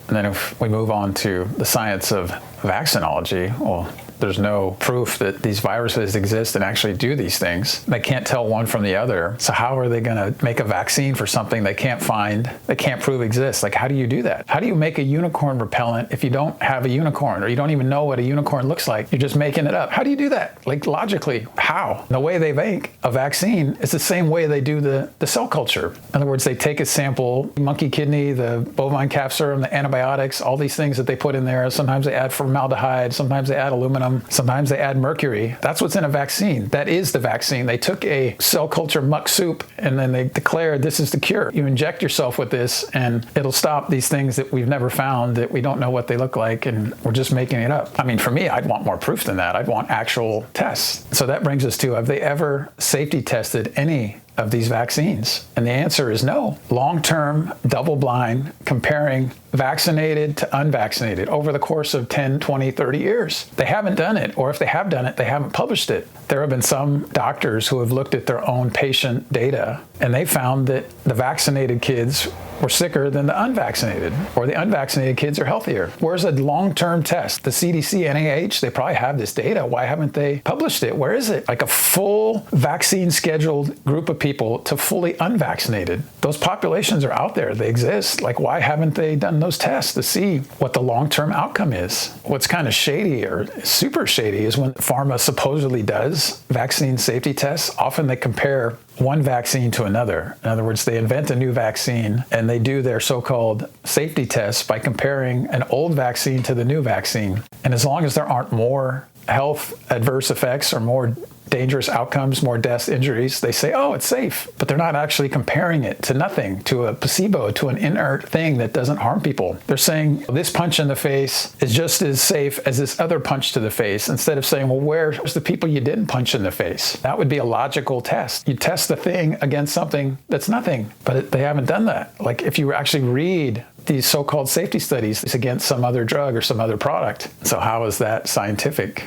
And then if we move on to the science of vaccinology, well, there's no proof that these viruses exist and actually do these things. They can't tell one from the other. So how are they going to make a vaccine for something they can't find, they can't prove exists? Like, how do you do that? How do you make a unicorn repellent if you don't have a unicorn, or you don't even know what a unicorn looks like? You're just making it up. How do you do that? Like, logically, how? The way they make a vaccine is the same way they do the cell culture. In other words, they take a sample, monkey kidney, the bovine calf serum, the antibiotics, all these things that they put in there. Sometimes they add formaldehyde, sometimes they add aluminum, sometimes they add mercury. That's what's in a vaccine. That is the vaccine. They took a cell culture muck soup and then they declared this is the cure. You inject yourself with this and it'll stop these things that we've never found, that we don't know what they look like, and we're just making it up. I mean, for me, I'd want more proof than that. I'd want actual tests. So that brings us to, have they ever safety tested any of these vaccines? And the answer is no. Long-term, double-blind, comparing vaccinated to unvaccinated over the course of 10, 20, 30 years. They haven't done it, or if they have done it, they haven't published it. There have been some doctors who have looked at their own patient data, and they found that the vaccinated kids were sicker than the unvaccinated, or the unvaccinated kids are healthier. Where's a long-term test? The CDC, NIH, they probably have this data. Why haven't they published it? Where is it? Like a full vaccine-scheduled group of people to fully unvaccinated. Those populations are out there. They exist. Like, why haven't they done those tests to see what the long-term outcome is? What's kind of shady, or super shady, is when pharma supposedly does vaccine safety tests. Often they compare one vaccine to another. In other words, they invent a new vaccine and they do their so-called safety tests by comparing an old vaccine to the new vaccine. And as long as there aren't more health adverse effects or more dangerous outcomes, more deaths, injuries, they say, oh, it's safe. But they're not actually comparing it to nothing, to a placebo, to an inert thing that doesn't harm people. They're saying this punch in the face is just as safe as this other punch to the face, instead of saying, well, where's the people you didn't punch in the face? That would be a logical test. You test the thing against something that's nothing, but they haven't done that. Like, if you actually read these so-called safety studies, it's against some other drug or some other product. So how is that scientific?